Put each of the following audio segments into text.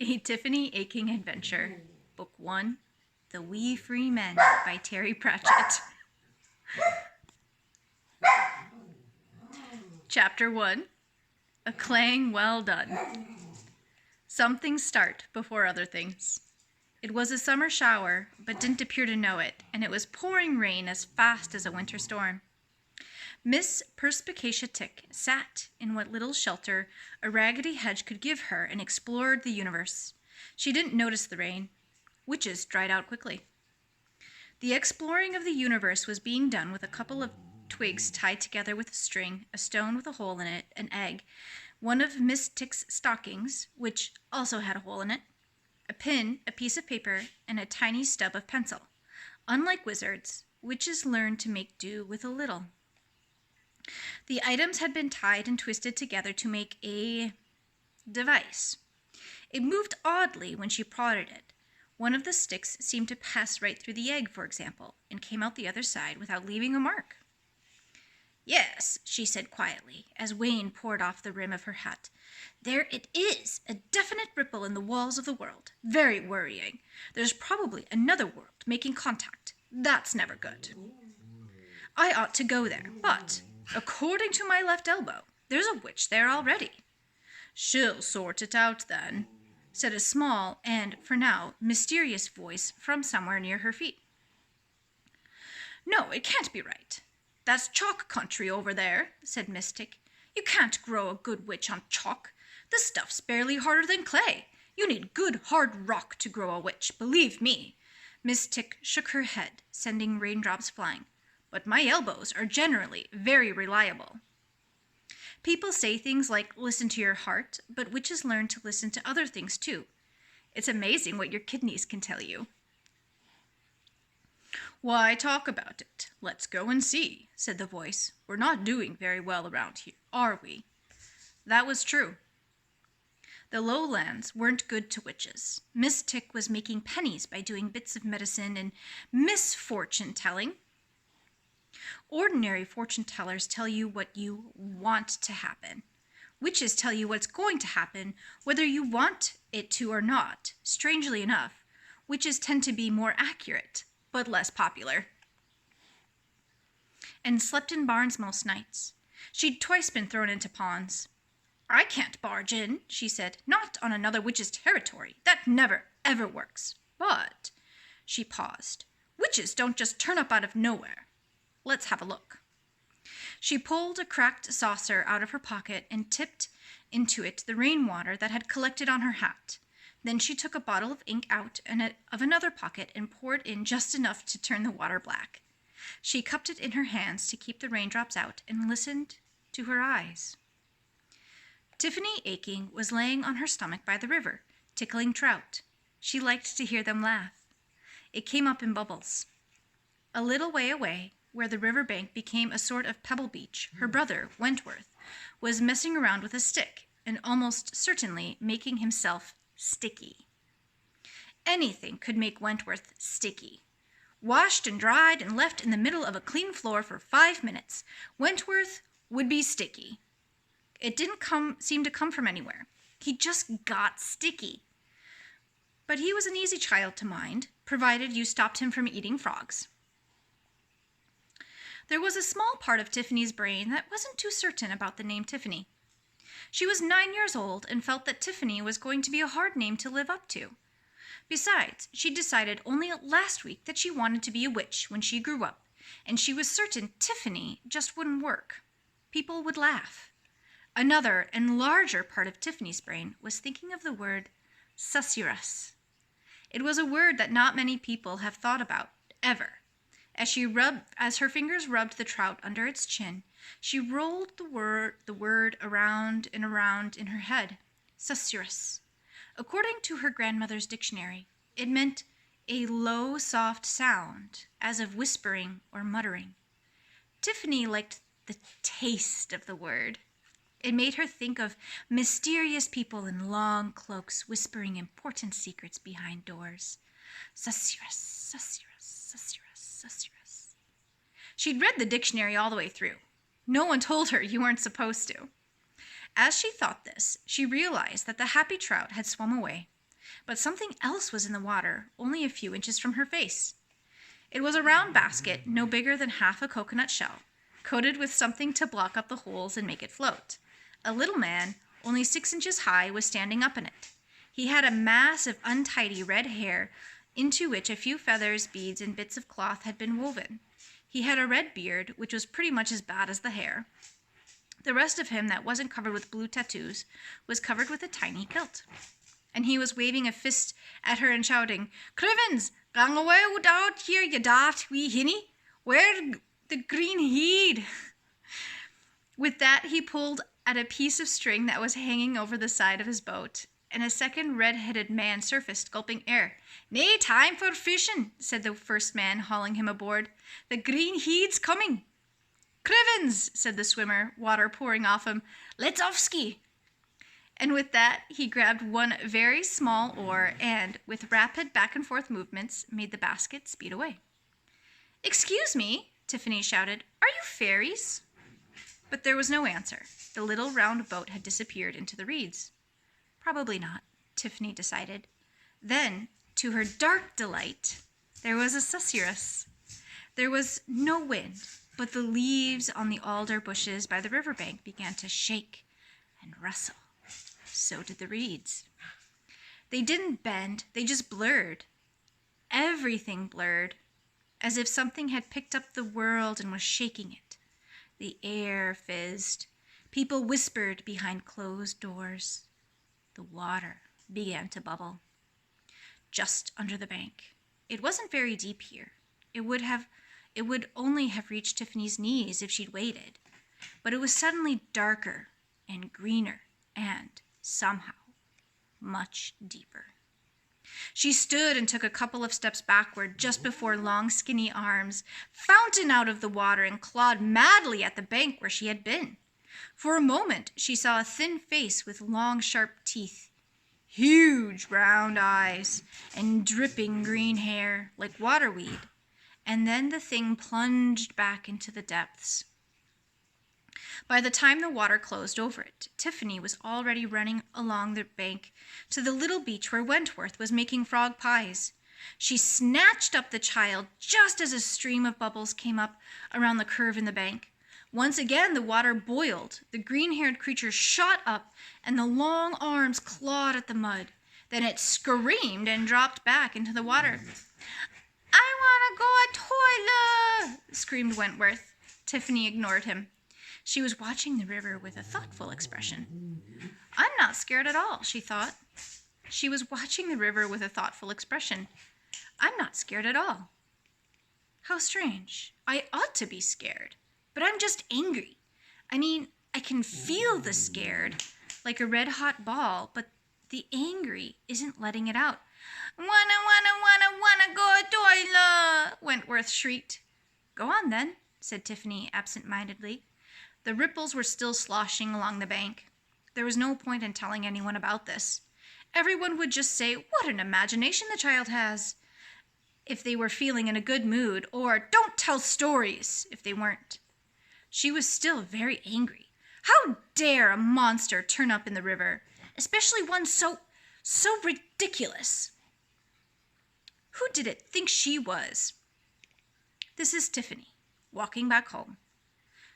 A Tiffany Aching Adventure, Book 1, The Wee Free Men by Pratchett. Chapter 1, A Clang Well Done. Some things start before other things. It was a summer shower, but didn't appear to know it, and it was pouring rain as fast as a winter storm. Miss Perspicacia Tick sat in what little shelter a raggedy hedge could give her and explored the universe. She didn't notice the rain. Witches dried out quickly. The exploring of the universe was being done with a couple of twigs tied together with a string, a stone with a hole in it, an egg, one of Miss Tick's stockings, which also had a hole in it, a pin, a piece of paper, and a tiny stub of pencil. Unlike wizards, witches learned to make do with a little. The items had been tied and twisted together to make a device. It moved oddly when she prodded it. One of the sticks seemed to pass right through the egg, for example, and came out the other side without leaving a mark. "Yes," she said quietly, as Wayne poured off the rim of her hat. "There it is, a definite ripple in the walls of the world. Very worrying. There's probably another world making contact. That's never good. I ought to go there, but according to my left elbow, there's a witch there already." "She'll sort it out then," said a small and, for now, mysterious voice from somewhere near her feet. "No, it can't be right. That's chalk country over there," said Miss Tick. "You can't grow a good witch on chalk. The stuff's barely harder than clay. You need good hard rock to grow a witch, believe me." Miss Tick shook her head, sending raindrops flying. "But my elbows are generally very reliable." People say things like listen to your heart, but witches learn to listen to other things too. It's amazing what your kidneys can tell you. "Why talk about it? Let's go and see," said the voice. "We're not doing very well around here, are we?" That was true. The lowlands weren't good to witches. Miss Tick was making pennies by doing bits of medicine and misfortune telling. Ordinary fortune tellers tell you what you want to happen. Witches tell you what's going to happen, whether you want it to or not. Strangely enough, witches tend to be more accurate, but less popular. And slept in barns most nights. She'd twice been thrown into ponds. "I can't barge in," she said. "Not on another witch's territory. That never, ever works. But," she paused, "witches don't just turn up out of nowhere. Let's have a look." She pulled a cracked saucer out of her pocket and tipped into it the rainwater that had collected on her hat. Then she took a bottle of ink out of another pocket and poured in just enough to turn the water black. She cupped it in her hands to keep the raindrops out and listened to her eyes. Tiffany Aching was laying on her stomach by the river, tickling trout. She liked to hear them laugh. It came up in bubbles. A little way away, where the river bank became a sort of pebble beach, her brother, Wentworth, was messing around with a stick and almost certainly making himself sticky. Anything could make Wentworth sticky. Washed and dried and left in the middle of a clean floor for 5 minutes, Wentworth would be sticky. It didn't seem to come from anywhere. He just got sticky. But he was an easy child to mind, provided you stopped him from eating frogs. There was a small part of Tiffany's brain that wasn't too certain about the name Tiffany. She was 9 years old and felt that Tiffany was going to be a hard name to live up to. Besides, she decided only last week that she wanted to be a witch when she grew up, and she was certain Tiffany just wouldn't work. People would laugh. Another and larger part of Tiffany's brain was thinking of the word susurrus. It was a word that not many people have thought about, ever. As her fingers rubbed the trout under its chin, she rolled the word around and around in her head. Susurrus. According to her grandmother's dictionary, it meant a low, soft sound, as of whispering or muttering. Tiffany liked the taste of the word. It made her think of mysterious people in long cloaks whispering important secrets behind doors. Susurrus, susurrus, susurrus. Susurrus. She'd read the dictionary all the way through. No one told her you weren't supposed to. As she thought this, she realized that the happy trout had swum away. but something else was in the water, only a few inches from her face. It was a round basket, no bigger than half a coconut shell, coated with something to block up the holes and make it float. A little man, only 6 inches high, was standing up in it. He had a mass of untidy red hair into which a few feathers, beads, and bits of cloth had been woven. He had a red beard, which was pretty much as bad as the hair. The rest of him that wasn't covered with blue tattoos was covered with a tiny kilt. And he was waving a fist at her and shouting, "Crivens, gang away without here, you daft wee hinny. Where the green heed?" With that, he pulled at a piece of string that was hanging over the side of his boat, and a second red-headed man surfaced, gulping air. "Nae time for fishing," said the first man, hauling him aboard. "The green heed's coming." "Crivens," said the swimmer, water pouring off him. "Let's off ski." And with that, he grabbed one very small oar and, with rapid back-and-forth movements, made the basket speed away. "Excuse me," Tiffany shouted, "are you fairies?" But there was no answer. The little round boat had disappeared into the reeds. Probably not, Tiffany decided. Then, to her dark delight, there was a susurrus. There was no wind, but the leaves on the alder bushes by the riverbank began to shake and rustle. So did the reeds. They didn't bend, they just blurred. Everything blurred, as if something had picked up the world and was shaking it. The air fizzed. People whispered behind closed doors. The water began to bubble. Just under the bank. It wasn't very deep here. It would only have reached Tiffany's knees if she'd waited. But it was suddenly darker and greener and, somehow, much deeper. She stood and took a couple of steps backward just before long, skinny arms fountained out of the water and clawed madly at the bank where she had been. For a moment, she saw a thin face with long, sharp teeth, huge round eyes, and dripping green hair like waterweed. And then the thing plunged back into the depths. By the time the water closed over it, Tiffany was already running along the bank to the little beach where Wentworth was making frog pies. She snatched up the child just as a stream of bubbles came up around the curve in the bank. Once again, the water boiled. The green-haired creature shot up, and the long arms clawed at the mud. Then it screamed and dropped back into the water. "I want to go a toilet," screamed Wentworth. Tiffany ignored him. She was watching the river with a thoughtful expression. "I'm not scared at all," she thought. She was watching the river with a thoughtful expression. "I'm not scared at all. How strange. I ought to be scared, but I'm just angry. I mean, I can feel the scared, like a red-hot ball, but the angry isn't letting it out." Wanna go a toilet," Wentworth shrieked. "Go on then," said Tiffany absent-mindedly. The ripples were still sloshing along the bank. There was no point in telling anyone about this. Everyone would just say, "What an imagination the child has," if they were feeling in a good mood, or "Don't tell stories," if they weren't. She was still very angry. How dare a monster turn up in the river, especially one so ridiculous? Who did it think she was? This is Tiffany, walking back home.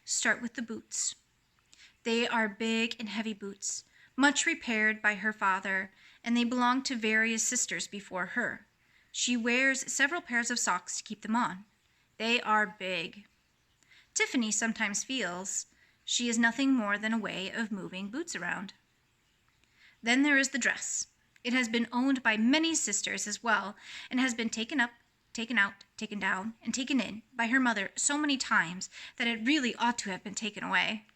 Start with the boots. They are big and heavy boots, much repaired by her father, and they belong to various sisters before her. She wears several pairs of socks to keep them on. They are big. Tiffany sometimes feels she is nothing more than a way of moving boots around. Then there is the dress. It has been owned by many sisters as well, and has been taken up, taken out, taken down, and taken in by her mother so many times that it really ought to have been taken away.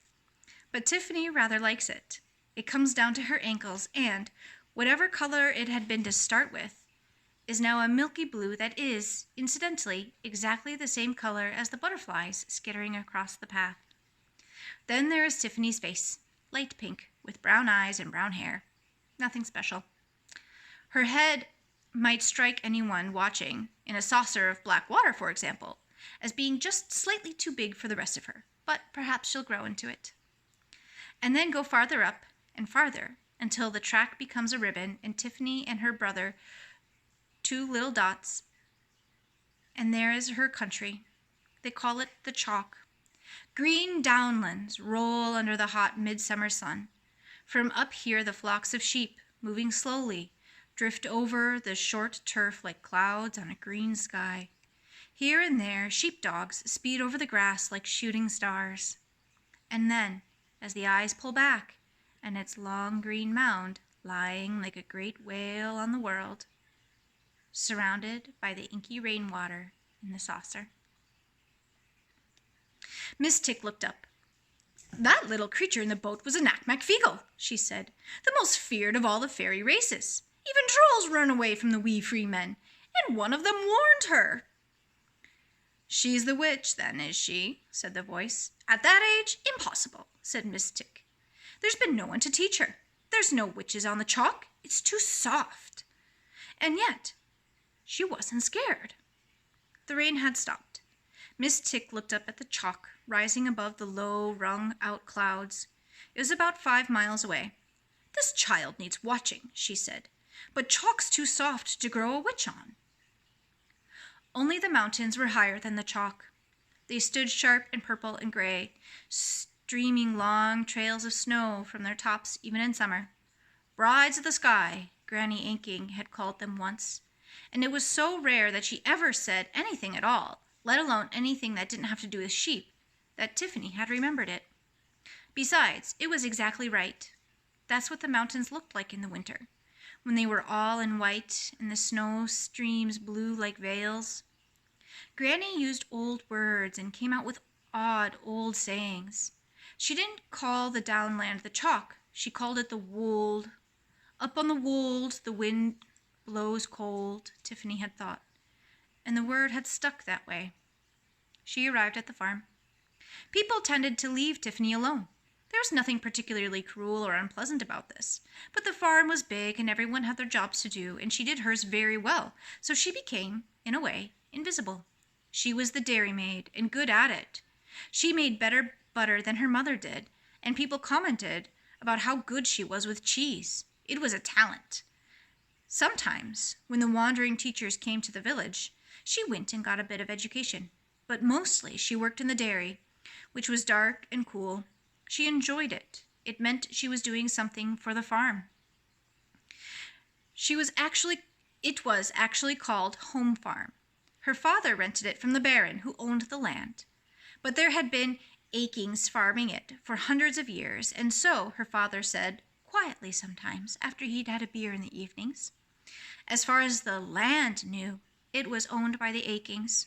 But Tiffany rather likes it. It comes down to her ankles, and, whatever color it had been to start with, is now a milky blue that is, incidentally, exactly the same color as the butterflies skittering across the path. Then there is Tiffany's face, light pink, with brown eyes and brown hair. Nothing special. Her head might strike anyone watching, in a saucer of black water, for example, as being just slightly too big for the rest of her, but perhaps she'll grow into it. And then go farther up, and farther, until the track becomes a ribbon and Tiffany and her brother, two little dots, and there is her country. They call it the chalk. Green downlands roll under the hot midsummer sun. From up here the flocks of sheep, moving slowly, drift over the short turf like clouds on a green sky. Here and there, sheepdogs speed over the grass like shooting stars. And then, as the eyes pull back, and its long green mound lying like a great wail on the world, surrounded by the inky rainwater in the saucer. Miss Tick looked up. "That little creature in the boat was a Knack-Mack-Feegle," she said, "the most feared of all the fairy races. Even trolls run away from the wee free men, and one of them warned her." "She's the witch, then, is she?" said the voice. "At that age, impossible," said Miss Tick. "There's been no one to teach her. There's no witches on the chalk. It's too soft." And yet, she wasn't scared. The rain had stopped. Miss Tick looked up at the chalk rising above the low, wrung-out clouds. It was about 5 miles away. "This child needs watching," she said, "but chalk's too soft to grow a witch on." Only the mountains were higher than the chalk. They stood sharp and purple and gray, streaming long trails of snow from their tops even in summer. Brides of the sky, Granny Aching had called them once, and it was so rare that she ever said anything at all, let alone anything that didn't have to do with sheep, that Tiffany had remembered it. Besides, it was exactly right. That's what the mountains looked like in the winter, when they were all in white and the snow streams blew like veils. Granny used old words and came out with odd old sayings. She didn't call the downland the chalk. She called it the wold. Up on the wold the wind blows cold, Tiffany had thought, and the word had stuck that way. She arrived at the farm. People tended to leave Tiffany alone. There was nothing particularly cruel or unpleasant about this, but the farm was big and everyone had their jobs to do, and she did hers very well, so she became, in a way, invisible. She was the dairymaid, and good at it. She made better butter than her mother did, and people commented about how good she was with cheese. It was a talent. Sometimes, when the wandering teachers came to the village, she went and got a bit of education, but mostly she worked in the dairy, which was dark and cool. She enjoyed it. It meant she was doing something for the farm. It was actually called Home Farm. Her father rented it from the baron who owned the land, but there had been Achings farming it for hundreds of years, and so, her father said, quietly sometimes, after he'd had a beer in the evenings, as far as the land knew, it was owned by the Achings.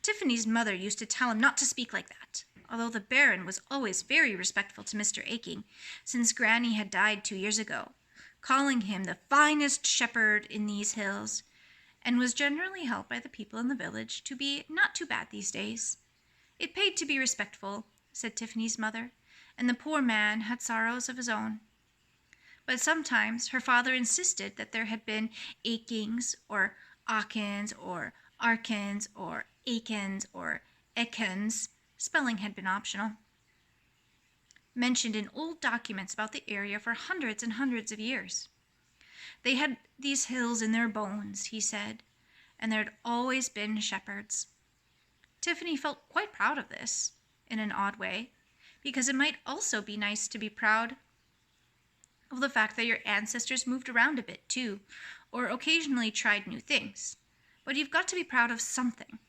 Tiffany's mother used to tell him not to speak like that, although the baron was always very respectful to Mr. Aching, since Granny had died 2 years ago, calling him the finest shepherd in these hills, and was generally held by the people in the village to be not too bad these days. It paid to be respectful, said Tiffany's mother, and the poor man had sorrows of his own. But sometimes her father insisted that there had been Achings or Achins or Arkins or Akins or Ekins. Spelling had been optional. Mentioned in old documents about the area for hundreds and hundreds of years. They had these hills in their bones, he said, and there had always been shepherds. Tiffany felt quite proud of this, in an odd way, because it might also be nice to be proud of the fact that your ancestors moved around a bit too, or occasionally tried new things. But you've got to be proud of something.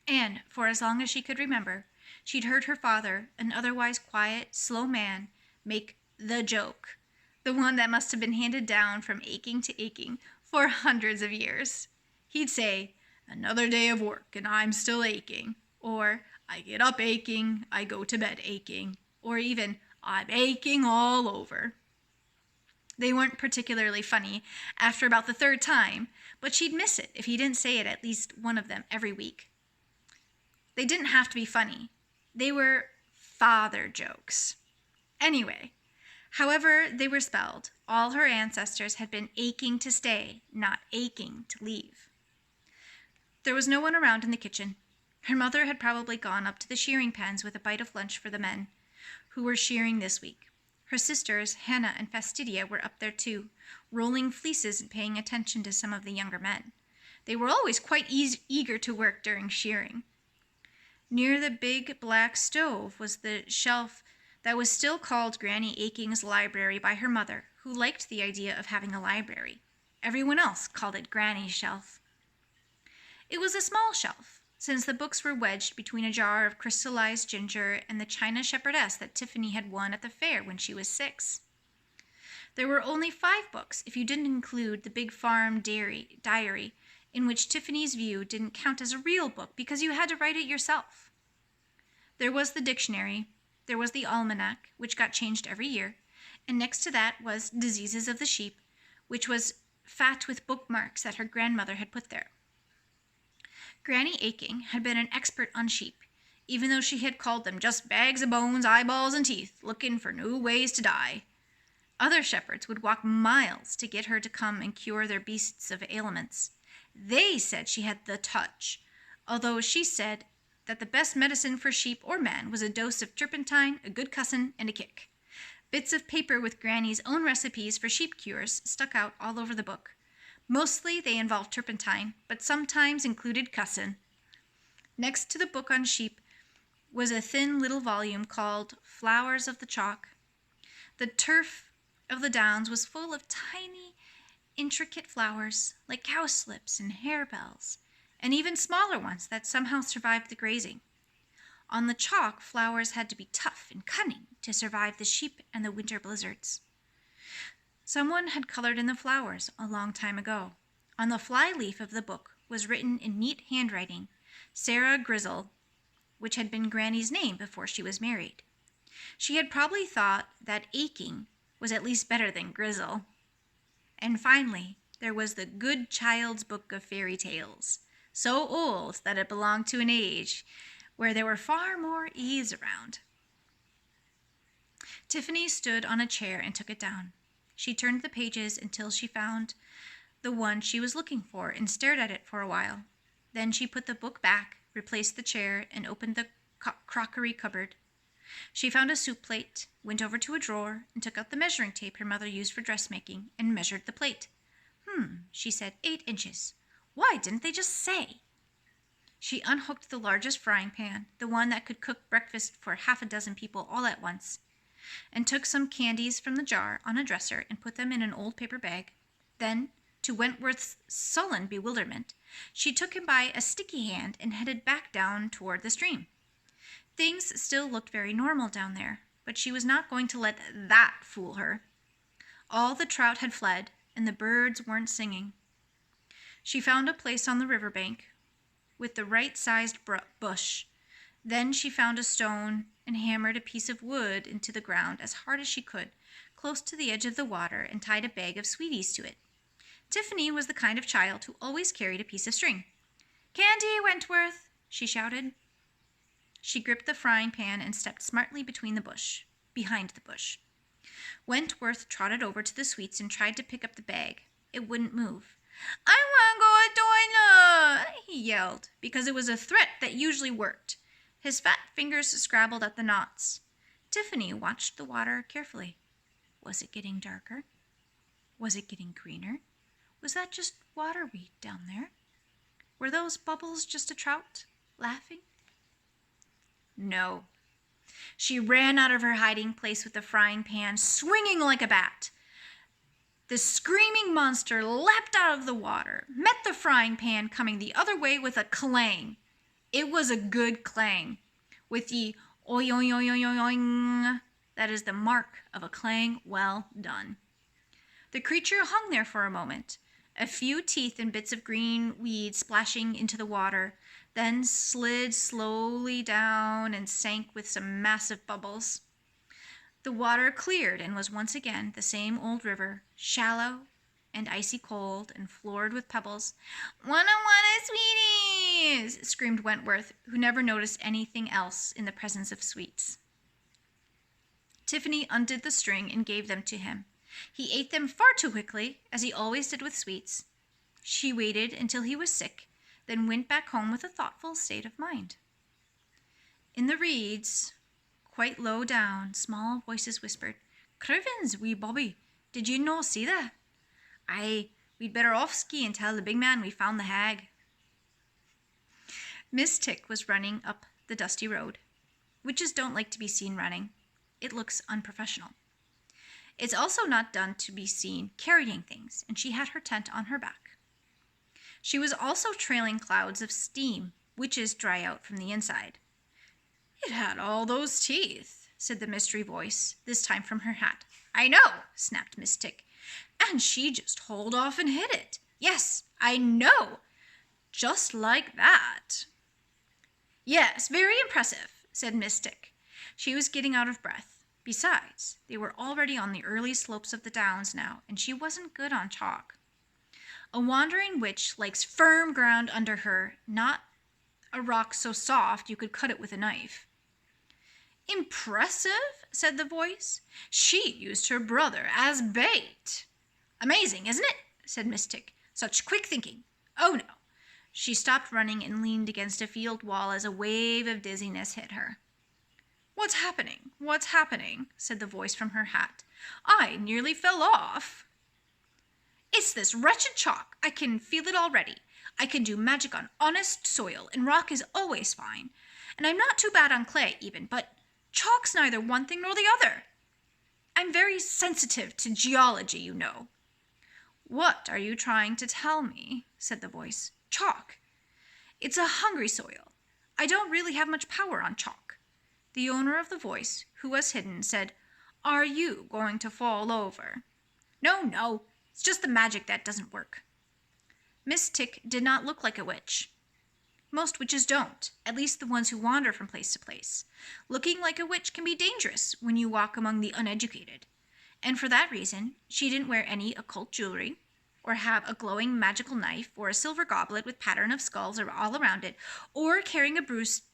And for as long as she could remember, she'd heard her father, an otherwise quiet, slow man, make the joke, the one that must have been handed down from Aching to Aching for hundreds of years. He'd say, "Another day of work and I'm still aching," or "I get up aching, I go to bed aching," or even, "I'm aching all over." They weren't particularly funny after about the 3rd time, but she'd miss it if he didn't say it at least one of them every week. They didn't have to be funny. They were father jokes. Anyway, however they were spelled, all her ancestors had been aching to stay, not aching to leave. There was no one around in the kitchen. Her mother had probably gone up to the shearing pens with a bite of lunch for the men who were shearing this week. Her sisters, Hannah and Fastidia, were up there too, rolling fleeces and paying attention to some of the younger men. They were always quite eager to work during shearing. Near the big black stove was the shelf that was still called Granny Aching's library by her mother, who liked the idea of having a library. Everyone else called it Granny's shelf. It was a small shelf, since the books were wedged between a jar of crystallized ginger and the china shepherdess that Tiffany had won at the fair when she was 6. There were only 5 books if you didn't include the big farm diary, in which Tiffany's view didn't count as a real book because you had to write it yourself. There was the dictionary, there was the almanac, which got changed every year, and next to that was Diseases of the Sheep, which was fat with bookmarks that her grandmother had put there. Granny Aching had been an expert on sheep, even though she had called them just bags of bones, eyeballs, and teeth, looking for new ways to die. Other shepherds would walk miles to get her to come and cure their beasts of ailments. They said she had the touch, although she said that the best medicine for sheep or man was a dose of turpentine, a good cussin', and a kick. Bits of paper with Granny's own recipes for sheep cures stuck out all over the book. Mostly they involved turpentine, but sometimes included cussin'. Next to the book on sheep was a thin little volume called Flowers of the Chalk. The turf of the downs was full of tiny, intricate flowers like cowslips and harebells, and even smaller ones that somehow survived the grazing. On the chalk, flowers had to be tough and cunning to survive the sheep and the winter blizzards. Someone had colored in the flowers a long time ago. On the flyleaf of the book was written in neat handwriting, Sarah Grizzle, which had been Granny's name before she was married. She had probably thought that Aching was at least better than Grizzle. And finally, there was the Good Child's Book of Fairy Tales, so old that it belonged to an age where there were far more E's around. Tiffany stood on a chair and took it down. She turned the pages until she found the one she was looking for and stared at it for a while. Then she put the book back, replaced the chair, and opened the crockery cupboard. She found a soup plate, went over to a drawer, and took out the measuring tape her mother used for dressmaking and measured the plate. She said, 8 inches. Why didn't they just say? She unhooked the largest frying pan, the one that could cook breakfast for 6 people all at once, and took some candies from the jar on a dresser and put them in an old paper bag. Then, to Wentworth's sullen bewilderment, she took him by a sticky hand and headed back down toward the stream. Things still looked very normal down there, but she was not going to let that fool her. All the trout had fled, and the birds weren't singing. She found a place on the riverbank with the right-sized bush. Then she found a stone and hammered a piece of wood into the ground as hard as she could, close to the edge of the water, and tied a bag of sweeties to it. Tiffany was the kind of child who always carried a piece of string. "Candy, Wentworth!" she shouted. She gripped the frying pan and stepped smartly behind the bush. Wentworth trotted over to the sweets and tried to pick up the bag. It wouldn't move. "I want to go to toilet," he yelled, because it was a threat that usually worked. His fat fingers scrabbled at the knots. Tiffany watched the water carefully. Was it getting darker? Was it getting greener? Was that just waterweed down there? Were those bubbles just a trout laughing? No. She ran out of her hiding place with the frying pan swinging like a bat. The screaming monster leapt out of the water, met the frying pan coming the other way with a clang. It was a good clang, with the oing that is the mark of a clang well done. The creature hung there for a moment, a few teeth and bits of green weed splashing into the water, then slid slowly down and sank with some massive bubbles. The water cleared and was once again the same old river, shallow and icy cold and floored with pebbles. "Wanna sweeties!" screamed Wentworth, who never noticed anything else in the presence of sweets. Tiffany undid the string and gave them to him. He ate them far too quickly, as he always did with sweets. She waited until he was sick, then went back home with a thoughtful state of mind. In the reeds, quite low down, small voices whispered, Crivens, wee Bobby, did you no see that? Aye, we'd better off ski and tell the big man we found the hag. Miss Tick was running up the dusty road. Witches don't like to be seen running. It looks unprofessional. It's also not done to be seen carrying things, and she had her tent on her back. She was also trailing clouds of steam, witches dry out from the inside. It had all those teeth, said the mystery voice, this time from her hat. I know, snapped Miss Tick. And she just hauled off and hit it. Yes, I know. Just like that. Yes, very impressive, said Miss Tick. She was getting out of breath. Besides, they were already on the early slopes of the downs now, and she wasn't good on chalk. A wandering witch likes firm ground under her, not a rock so soft you could cut it with a knife. Impressive, said the voice. She used her brother as bait. Amazing, isn't it? Said Miss Tick. Such quick thinking. Oh, no. She stopped running and leaned against a field wall as a wave of dizziness hit her. What's happening? What's happening? Said the voice from her hat. I nearly fell off. It's this wretched chalk. I can feel it already. I can do magic on honest soil, and rock is always fine. And I'm not too bad on clay, even, but chalk's neither one thing nor the other. I'm very sensitive to geology, you know. What are you trying to tell me? Said the voice. Chalk. It's a hungry soil. I don't really have much power on chalk. The owner of the voice, who was hidden, said, Are you going to fall over? No, it's just the magic that doesn't work. Miss Tick did not look like a witch. Most witches don't, at least the ones who wander from place to place. Looking like a witch can be dangerous when you walk among the uneducated. And for that reason, she didn't wear any occult jewelry, or have a glowing magical knife, or a silver goblet with pattern of skulls all around it, or carrying a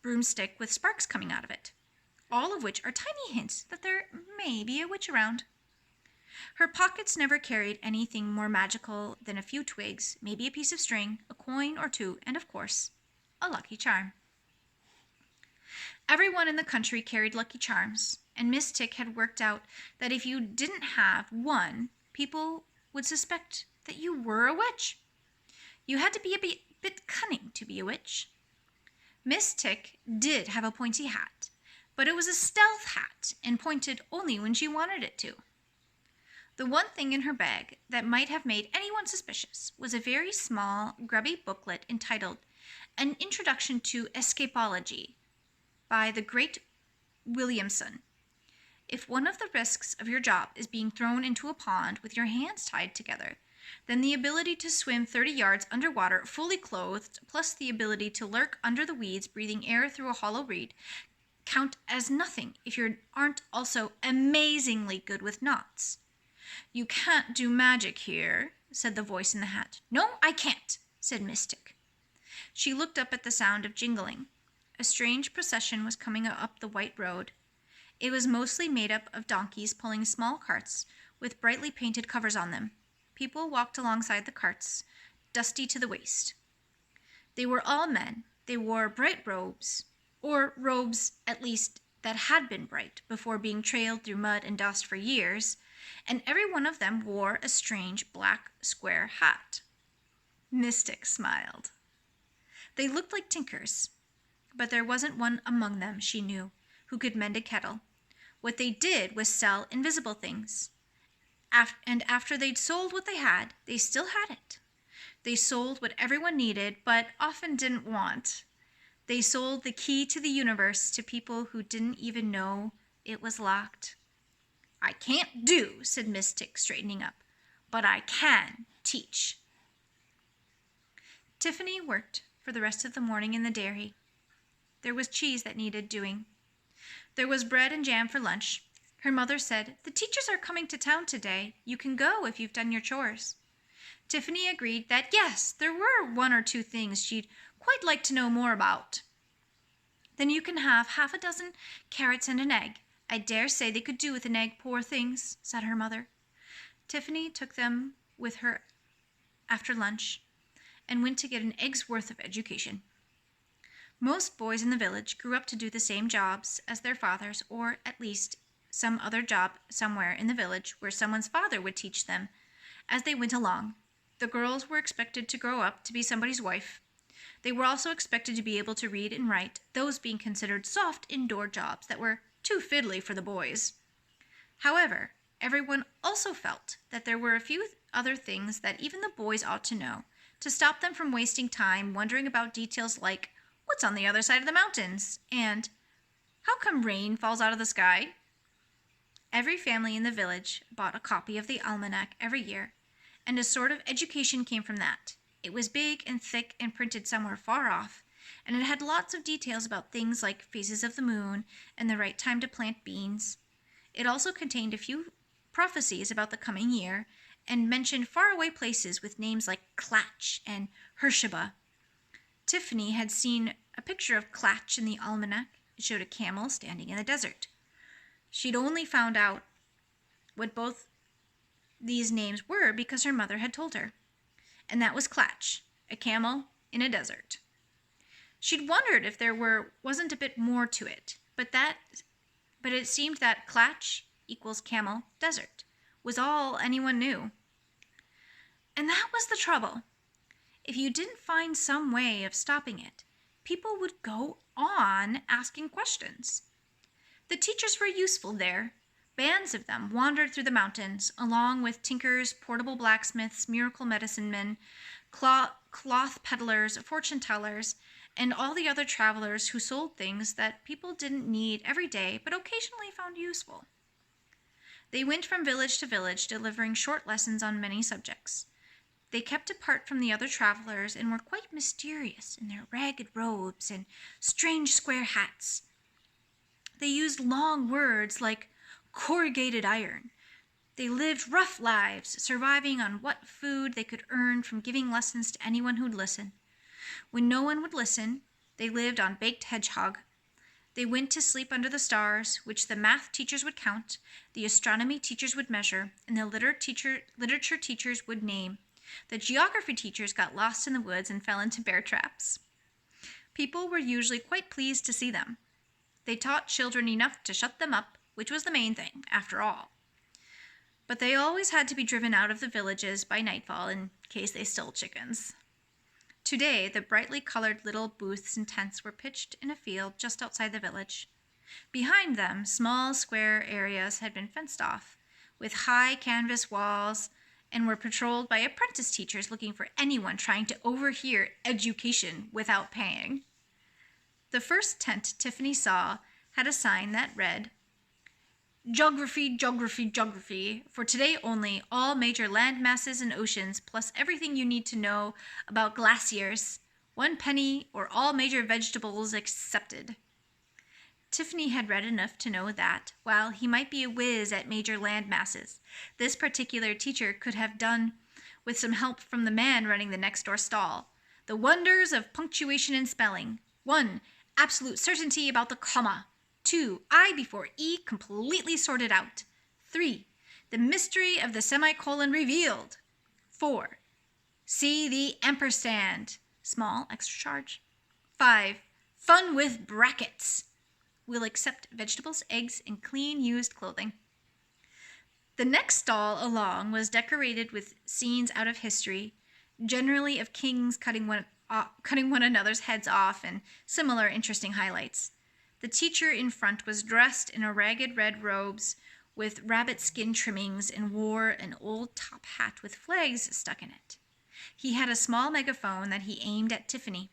broomstick with sparks coming out of it. All of which are tiny hints that there may be a witch around. Her pockets never carried anything more magical than a few twigs, maybe a piece of string, a coin or two, and of course, a lucky charm. Everyone in the country carried lucky charms, and Miss Tick had worked out that if you didn't have one, people would suspect that you were a witch. You had to be a bit cunning to be a witch. Miss Tick did have a pointy hat, but it was a stealth hat and pointed only when she wanted it to. The one thing in her bag that might have made anyone suspicious was a very small, grubby booklet entitled An Introduction to Escapology by the great Williamson. If one of the risks of your job is being thrown into a pond with your hands tied together, then the ability to swim 30 yards underwater fully clothed, plus the ability to lurk under the weeds breathing air through a hollow reed, count as nothing if you aren't also amazingly good with knots. You can't do magic here, said the voice in the hat. No, I can't, said Miss Tick. She looked up at the sound of jingling. A strange procession was coming up the white road. It was mostly made up of donkeys pulling small carts with brightly painted covers on them. People walked alongside the carts, dusty to the waist. They were all men. They wore bright robes, or robes, at least, that had been bright before being trailed through mud and dust for years, and every one of them wore a strange black square hat. Miss Tick smiled. They looked like tinkers, but there wasn't one among them, she knew, who could mend a kettle. What they did was sell invisible things. And after they'd sold what they had, they still had it. They sold what everyone needed, but often didn't want. They sold the key to the universe to people who didn't even know it was locked. I can't do, said Miss Tick, straightening up, but I can teach. Tiffany worked for the rest of the morning in the dairy. There was cheese that needed doing. There was bread and jam for lunch. Her mother said, The teachers are coming to town today. You can go if you've done your chores. Tiffany agreed that, yes, there were one or two things she'd quite like to know more about. Then you can have half a dozen carrots and an egg. I dare say they could do with an egg, poor things, said her mother. Tiffany took them with her after lunch and went to get an egg's worth of education. Most boys in the village grew up to do the same jobs as their fathers, or at least some other job somewhere in the village where someone's father would teach them as they went along. The girls were expected to grow up to be somebody's wife. They were also expected to be able to read and write, those being considered soft indoor jobs that were too fiddly for the boys. However, everyone also felt that there were a few other things that even the boys ought to know to stop them from wasting time wondering about details like what's on the other side of the mountains and how come rain falls out of the sky? Every family in the village bought a copy of the almanac every year, and a sort of education came from that. It was big and thick and printed somewhere far off, and it had lots of details about things like phases of the moon and the right time to plant beans. It also contained a few prophecies about the coming year and mentioned faraway places with names like Clatch and Hersheba. Tiffany had seen a picture of Clatch in the almanac. It showed a camel standing in the desert. She'd only found out what both these names were because her mother had told her. And that was Clatch, a camel in a desert. She'd wondered if there wasn't a bit more to it, but it seemed that Clatch equals camel desert was all anyone knew. And that was the trouble. If you didn't find some way of stopping it, people would go on asking questions. The teachers were useful there. Bands of them wandered through the mountains, along with tinkers, portable blacksmiths, miracle medicine men, cloth peddlers, fortune tellers, and all the other travelers who sold things that people didn't need every day but occasionally found useful. They went from village to village, delivering short lessons on many subjects. They kept apart from the other travelers and were quite mysterious in their ragged robes and strange square hats. They used long words like corrugated iron. They lived rough lives, surviving on what food they could earn from giving lessons to anyone who'd listen. When no one would listen, they lived on baked hedgehog. They went to sleep under the stars, which the math teachers would count, the astronomy teachers would measure, and the literature teachers would name. The geography teachers got lost in the woods and fell into bear traps. People were usually quite pleased to see them. They taught children enough to shut them up, which was the main thing, after all. But they always had to be driven out of the villages by nightfall in case they stole chickens. Today, the brightly colored little booths and tents were pitched in a field just outside the village. Behind them, small square areas had been fenced off, with high canvas walls, and were patrolled by apprentice teachers looking for anyone trying to overhear education without paying. The first tent Tiffany saw had a sign that read, "Geography, geography, geography. For today only, all major land masses and oceans, plus everything you need to know about glaciers. 1 penny or all major vegetables accepted." Tiffany had read enough to know that, while he might be a whiz at major land masses, this particular teacher could have done with some help from the man running the next door stall. The wonders of punctuation and spelling. 1. Absolute certainty about the comma. 2. I before E completely sorted out. 3. The mystery of the semicolon revealed. 4. See the ampersand. Small extra charge. 5. Fun with brackets. Will accept vegetables, eggs, and clean used clothing. The next stall along was decorated with scenes out of history, generally of kings cutting one another's heads off and similar interesting highlights. The teacher in front was dressed in a ragged red robes with rabbit skin trimmings and wore an old top hat with flags stuck in it. He had a small megaphone that he aimed at Tiffany.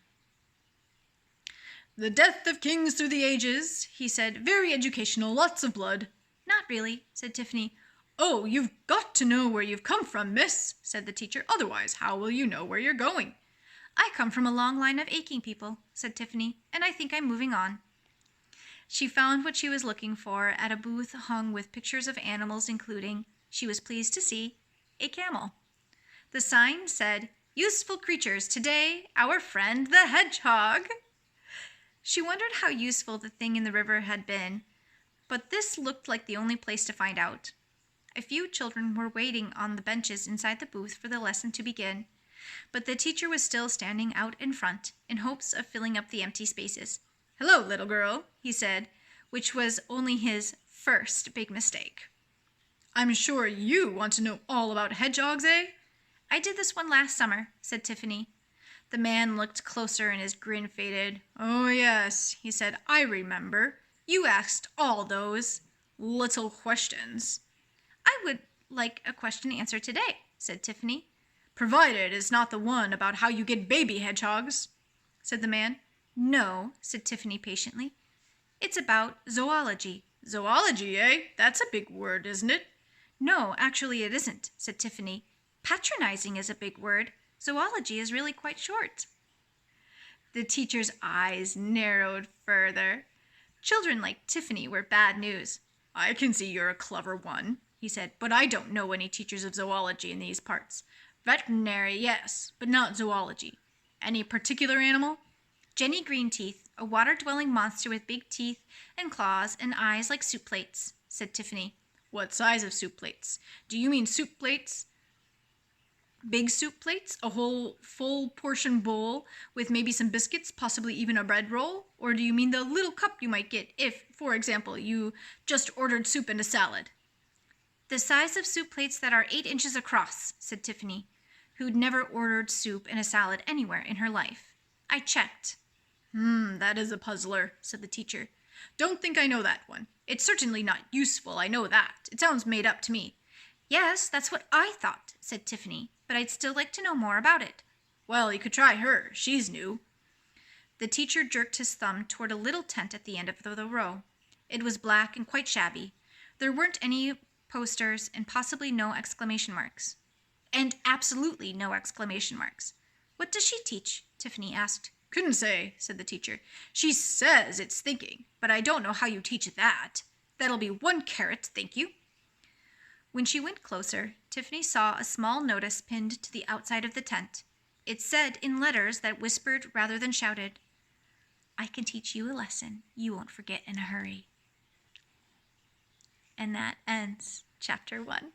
"The death of kings through the ages," he said. "Very educational, lots of blood." "Not really," said Tiffany. "Oh, you've got to know where you've come from, miss," said the teacher. "Otherwise, how will you know where you're going?" "I come from a long line of aching people," said Tiffany, "and I think I'm moving on." She found what she was looking for at a booth hung with pictures of animals, including, she was pleased to see, a camel. The sign said, "Useful creatures today, our friend the hedgehog." She wondered how useful the thing in the river had been, but this looked like the only place to find out. A few children were waiting on the benches inside the booth for the lesson to begin, but the teacher was still standing out in front in hopes of filling up the empty spaces. "Hello, little girl," he said, which was only his First big mistake. I'm sure you want to know all about hedgehogs, eh? I did this one last summer, said Tiffany. The man looked closer and his grin faded. Oh, yes, he said, I remember. You asked all those little questions. I would like a question answered today, said Tiffany. Provided it's not the one about how you get baby hedgehogs, said the man. No, said Tiffany patiently. It's about zoology. Zoology, eh? That's a big word, isn't it? No, actually it isn't, said Tiffany. Patronizing is a big word. Zoology is really quite short. The teacher's eyes narrowed further. Children like Tiffany were bad news. I can see you're a clever one, he said, but I don't know any teachers of zoology in these parts. Veterinary, yes, but not zoology. Any particular animal? Jenny Greenteeth, a water-dwelling monster with big teeth and claws and eyes like soup plates, said Tiffany. What size of soup plates? Do you mean soup plates? Big soup plates? A whole full portion bowl with maybe some biscuits, possibly even a bread roll? Or do you mean the little cup you might get if, for example, you just ordered soup and a salad? The size of soup plates that are 8 inches across, said Tiffany, who'd never ordered soup and a salad anywhere in her life. I checked. That is a puzzler, said the teacher. Don't think I know that one. It's certainly not useful, I know that. It sounds made up to me. Yes, that's what I thought, said Tiffany, but I'd still like to know more about it. Well, you could try her. She's new. The teacher jerked his thumb toward a little tent at the end of the row. It was black and quite shabby. There weren't any posters and possibly no exclamation marks. And absolutely no exclamation marks. What does she teach? Tiffany asked. Couldn't say, said the teacher. She says it's thinking, but I don't know how you teach that. That'll be 1 carrot, thank you. When she went closer, Tiffany saw a small notice pinned to the outside of the tent. It said in letters that whispered rather than shouted, I can teach you a lesson you won't forget in a hurry. And that ends chapter 1.